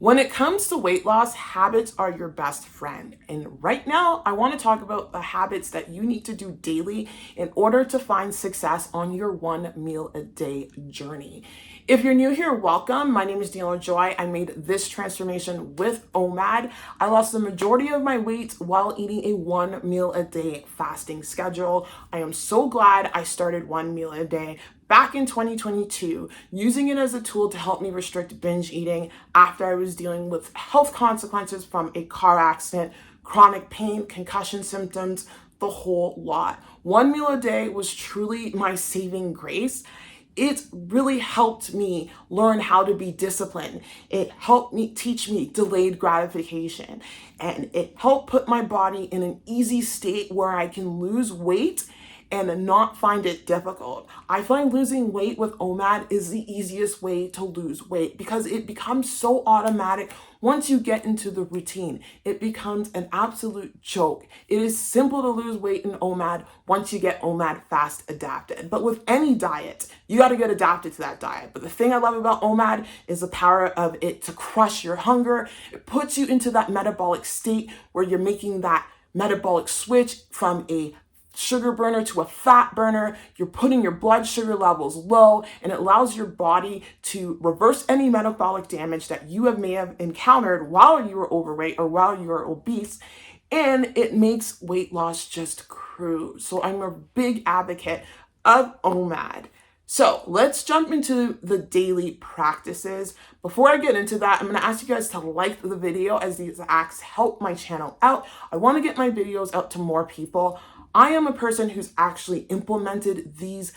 When it comes to weight loss, habits are your best friend. And right now, I want to talk about the habits that you need to do daily in order to find success on your one meal a day journey. If you're new here, welcome. My name is Daniella Joy. I made this transformation with OMAD. I lost the majority of my weight while eating a one meal a day fasting schedule. I am so glad I started one meal a day back in 2022, using it as a tool to help me restrict binge eating after I was dealing with health consequences from a car accident, chronic pain, concussion symptoms, the whole lot. One meal a day was truly my saving grace. It really helped me learn how to be disciplined. It helped me teach me delayed gratification. And it helped put my body in an easy state where I can lose weight and not find it difficult. I find losing weight with OMAD is the easiest way to lose weight because it becomes so automatic once you get into the routine. It becomes an absolute joke. It is simple to lose weight in OMAD once you get OMAD fast adapted. But with any diet, you got to get adapted to that diet. But the thing I love about OMAD is the power of it to crush your hunger. It puts you into that metabolic state where you're making that metabolic switch from a sugar burner to a fat burner. You're putting your blood sugar levels low, and it allows your body to reverse any metabolic damage that you may have encountered while you were overweight or while you were obese. And it makes weight loss just cruise. So I'm a big advocate of OMAD. So let's jump into the daily practices. Before I get into that, I'm going to ask you guys to like the video as these acts help my channel out. I want to get my videos out to more people. I am a person who's actually implemented these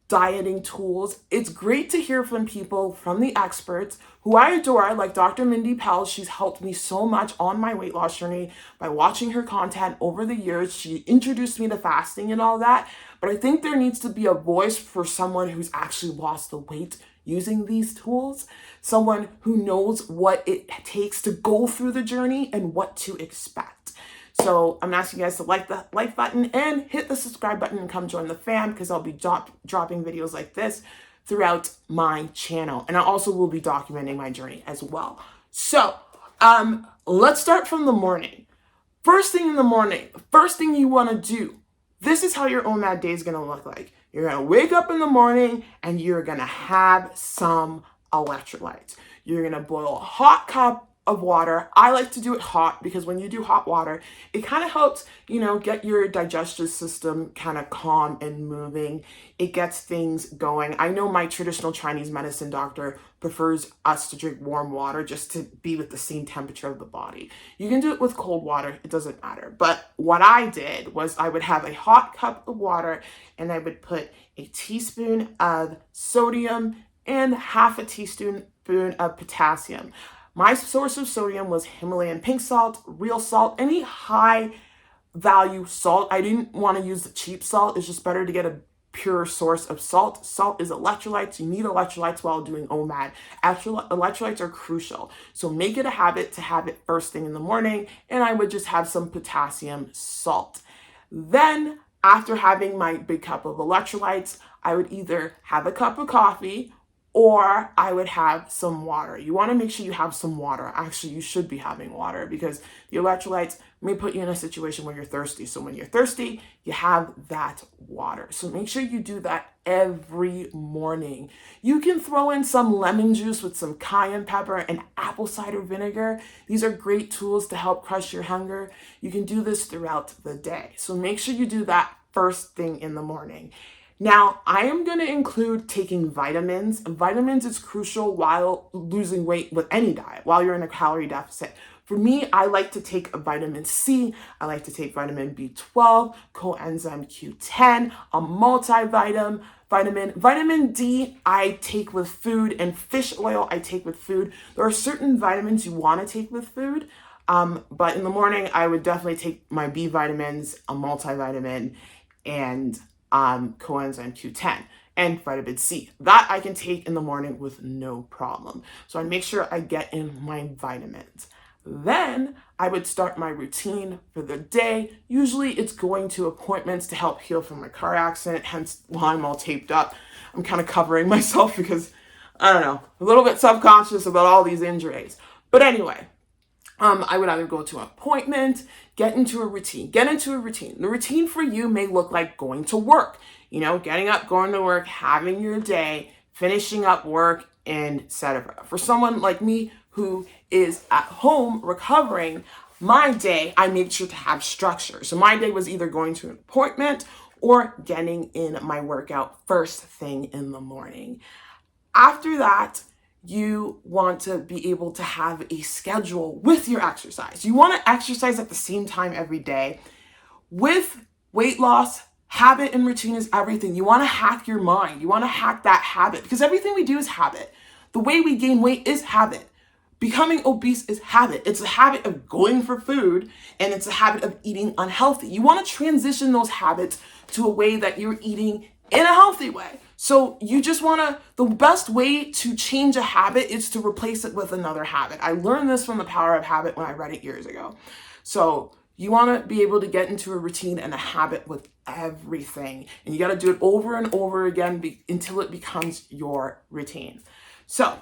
dieting tools. It's great to hear from people, from the experts who I adore, like Dr. Mindy Pell. She's helped me so much on my weight loss journey by watching her content over the years. She introduced me to fasting and all that. But I think there needs to be a voice for someone who's actually lost the weight using these tools, someone who knows what it takes to go through the journey and what to expect. So I'm asking you guys to like the like button and hit the subscribe button and come join the fam, because I'll be dropping videos like this throughout my channel. And I also will be documenting my journey as well. So let's start from the morning. First thing in the morning, first thing you want to do, this is how your OMAD day is going to look like. You're going to wake up in the morning and you're going to have some electrolytes. You're going to boil a hot cup of water. I like to do it hot because when you do hot water, it kind of helps, get your digestive system kind of calm and moving. It gets things going. I know my traditional Chinese medicine doctor prefers us to drink warm water just to be with the same temperature of the body. You can do it with cold water. It doesn't matter. But what I did was I would have a hot cup of water and I would put a teaspoon of sodium and half a teaspoon of potassium. My source of sodium was Himalayan pink salt, real salt, any high value salt. I didn't want to use the cheap salt. It's just better to get a pure source of salt. Salt is electrolytes. You need electrolytes while doing OMAD. Actual electrolytes are crucial. So make it a habit to have it first thing in the morning. And I would just have some potassium salt. Then after having my big cup of electrolytes, I would either have a cup of coffee or I would have some water. You want to make sure you have some water. Actually, you should be having water because the electrolytes may put you in a situation where you're thirsty. So when you're thirsty, you have that water. So make sure you do that every morning. You can throw in some lemon juice with some cayenne pepper and apple cider vinegar. These are great tools to help crush your hunger. You can do this throughout the day. So make sure you do that first thing in the morning. Now, I am going to include taking vitamins. Vitamins is crucial while losing weight with any diet, while you're in a calorie deficit. For me, I like to take a vitamin C. I like to take vitamin B12, coenzyme Q10, a multivitamin. Vitamin D, I take with food, and fish oil, I take with food. There are certain vitamins you want to take with food, but in the morning, I would definitely take my B vitamins, a multivitamin, and coenzyme Q10 and vitamin C. That I can take in the morning with no problem. So I make sure I get in my vitamins. Then I would start my routine for the day. Usually it's going to appointments to help heal from my car accident, hence why I'm all taped up. I'm kind of covering myself because, I don't know, a little bit self-conscious about all these injuries. But anyway, I would either go to an appointment, get into a routine. The routine for you may look like going to work, getting up, going to work, having your day, finishing up work, and etc. For someone like me who is at home recovering, my day, I make sure to have structure. So my day was either going to an appointment or getting in my workout first thing in the morning. After that, you want to be able to have a schedule with your exercise. You want to exercise at the same time every day. With weight loss, habit and routine is everything. You want to hack your mind. You want to hack that habit because everything we do is habit. The way we gain weight is habit. Becoming obese is habit. It's a habit of going for food and it's a habit of eating unhealthy. You want to transition those habits to a way that you're eating in a healthy way. So you just want to, the best way to change a habit is to replace it with another habit. I learned this from The Power of Habit when I read it years ago. So you want to be able to get into a routine and a habit with everything. And you got to do it over and over again until it becomes your routine. So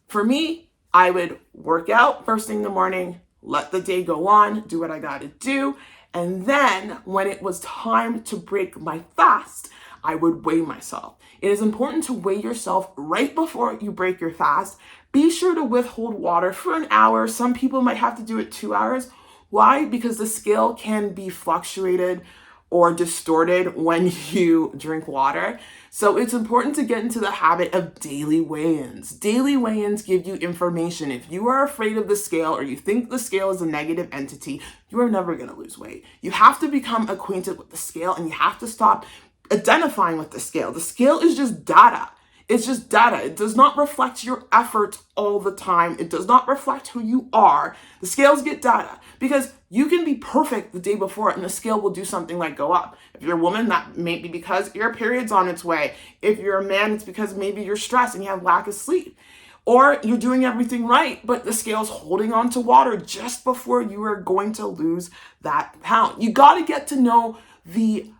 for me, I would work out first thing in the morning, let the day go on, do what I got to do. And then when it was time to break my fast, I would weigh myself. It is important to weigh yourself right before you break your fast. Be sure to withhold water for an hour. Some people might have to do it 2 hours. Why? Because the scale can be fluctuated or distorted when you drink water. So it's important to get into the habit of daily weigh-ins. Daily weigh-ins give you information. If you are afraid of the scale or you think the scale is a negative entity, you are never going to lose weight. You have to become acquainted with the scale and you have to stop identifying with the scale. The scale is just data. It's just data. It does not reflect your efforts all the time. It does not reflect who you are. The scales get data because you can be perfect the day before and the scale will do something like go up. If you're a woman, that may be because your period's on its way. If you're a man, it's because maybe you're stressed and you have lack of sleep. Or you're doing everything right, but the scale's holding on to water just before you are going to lose that pound. You got to get to know the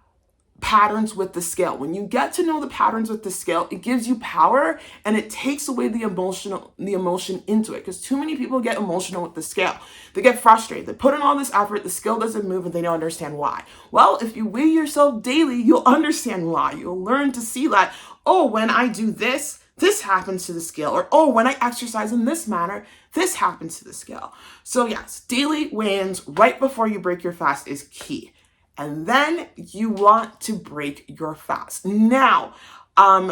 patterns with the scale. When you get to know the patterns with the scale, it gives you power and it takes away the emotion into it. Because too many people get emotional with the scale. They get frustrated. They put in all this effort, the scale doesn't move and they don't understand why. Well, if you weigh yourself daily, you'll understand why. You'll learn to see that, oh, when I do this, this happens to the scale. Or, oh, when I exercise in this manner, this happens to the scale. So yes, daily weigh-ins right before you break your fast is key. And then you want to break your fast. Now,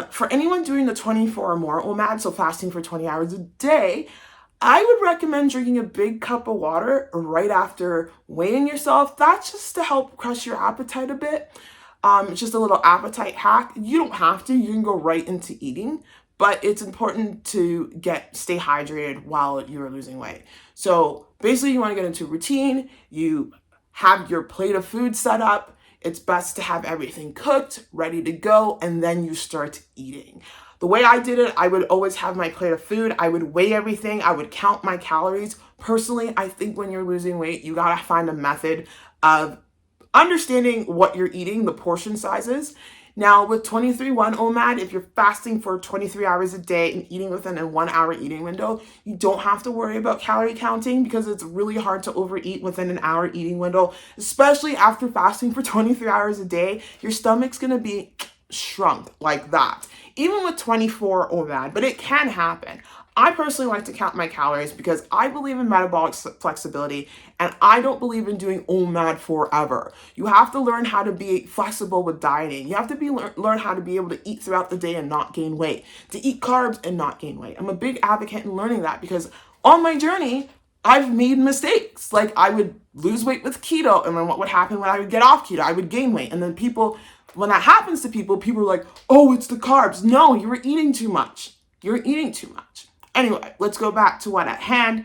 for anyone doing the 24 or more OMAD, so fasting for 20 hours a day, I would recommend drinking a big cup of water right after weighing yourself. That's just to help crush your appetite a bit. It's just a little appetite hack. You don't have to. You can go right into eating. But it's important to stay hydrated while you're losing weight. So basically, you want to get into a routine. You have your plate of food set up. It's best to have everything cooked, ready to go, and then you start eating. The way I did it, I would always have my plate of food. I would weigh everything. I would count my calories. Personally, I think when you're losing weight, you gotta find a method of understanding what you're eating, the portion sizes. Now with 23-1 OMAD, if you're fasting for 23 hours a day and eating within a 1 hour eating window, you don't have to worry about calorie counting because it's really hard to overeat within an hour eating window, especially after fasting for 23 hours a day. Your stomach's gonna be shrunk like that. Even with 24 OMAD, but it can happen. I personally like to count my calories because I believe in metabolic flexibility and I don't believe in doing OMAD forever. You have to learn how to be flexible with dieting. You have to learn how to be able to eat throughout the day and not gain weight, to eat carbs and not gain weight. I'm a big advocate in learning that because on my journey, I've made mistakes. Like I would lose weight with keto and then what would happen when I would get off keto? I would gain weight. And then when that happens to people are like, oh, it's the carbs. No, you were eating too much. You're eating too much. Anyway, let's go back to what at hand.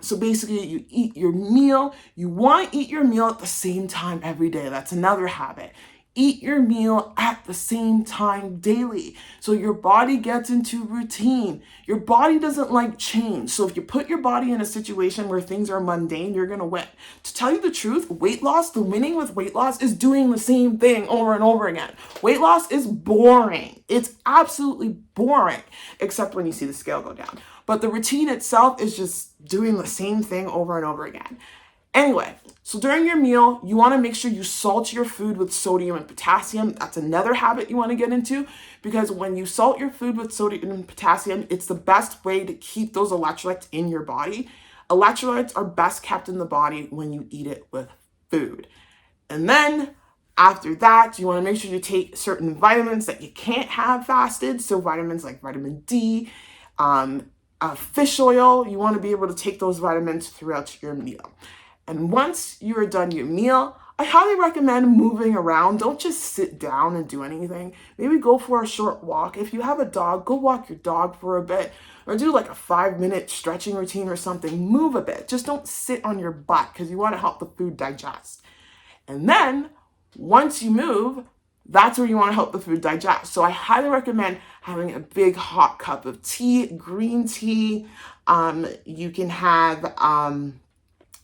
So basically you eat your meal. You want to eat your meal at the same time every day. That's another habit. Eat your meal at the same time daily. So your body gets into routine. Your body doesn't like change. So if you put your body in a situation where things are mundane, you're going to win. To tell you the truth, the winning with weight loss is doing the same thing over and over again. Weight loss is boring. It's absolutely boring, except when you see the scale go down. but the routine itself is just doing the same thing over and over again. Anyway, so during your meal, you want to make sure you salt your food with sodium and potassium. That's another habit you want to get into, because when you salt your food with sodium and potassium, it's the best way to keep those electrolytes in your body. Electrolytes are best kept in the body when you eat it with food. And then after that, you want to make sure you take certain vitamins that you can't have fasted. So vitamins like vitamin D, fish oil, you want to be able to take those vitamins throughout your meal. And once you are done your meal, I highly recommend moving around. Don't just sit down and do anything. Maybe go for a short walk. If you have a dog, go walk your dog for a bit, or do like a 5-minute stretching routine or something. Move a bit. Just don't sit on your butt, because you want to help the food digest. And then once you move, that's where you want to help the food digest. So I highly recommend having a big hot cup of tea, green tea. You can have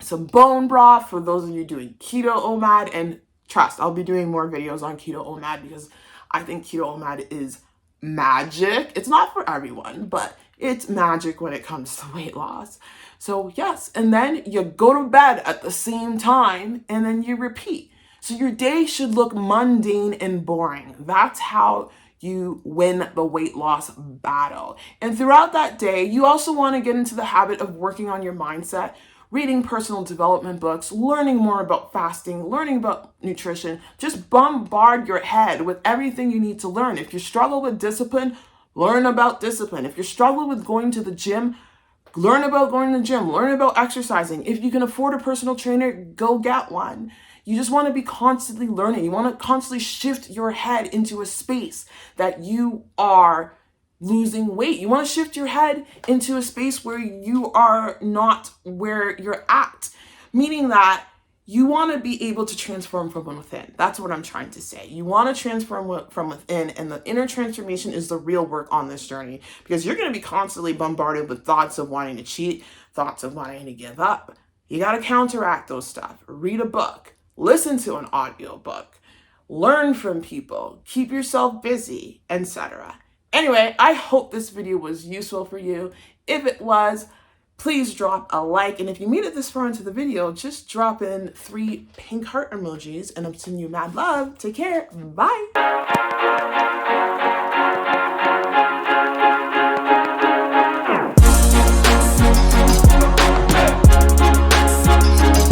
some bone broth for those of you doing keto OMAD. And trust, I'll be doing more videos on keto OMAD, because I think keto OMAD is magic. It's not for everyone, but it's magic when it comes to weight loss. So yes, and then you go to bed at the same time, and then you repeat. So your day should look mundane and boring. That's how you win the weight loss battle. And throughout that day, you also want to get into the habit of working on your mindset, reading personal development books, learning more about fasting, learning about nutrition. Just bombard your head with everything you need to learn. If you struggle with discipline, learn about discipline. If you struggle with going to the gym, learn about going to the gym, learn about exercising. If you can afford a personal trainer, go get one. You just want to be constantly learning. You want to constantly shift your head into a space that you are losing weight. You want to shift your head into a space where you are not where you're at, meaning that you want to be able to transform from within. That's what I'm trying to say. You want to transform from within, and the inner transformation is the real work on this journey, because you're going to be constantly bombarded with thoughts of wanting to cheat, thoughts of wanting to give up. You got to counteract those stuff. Read a book, listen to an audio book, learn from people, keep yourself busy, etc. Anyway, I hope this video was useful for you. If it was, please drop a like. And if you made it this far into the video, just drop in 3 pink heart emojis, and I'm sending you mad love. Take care. Bye.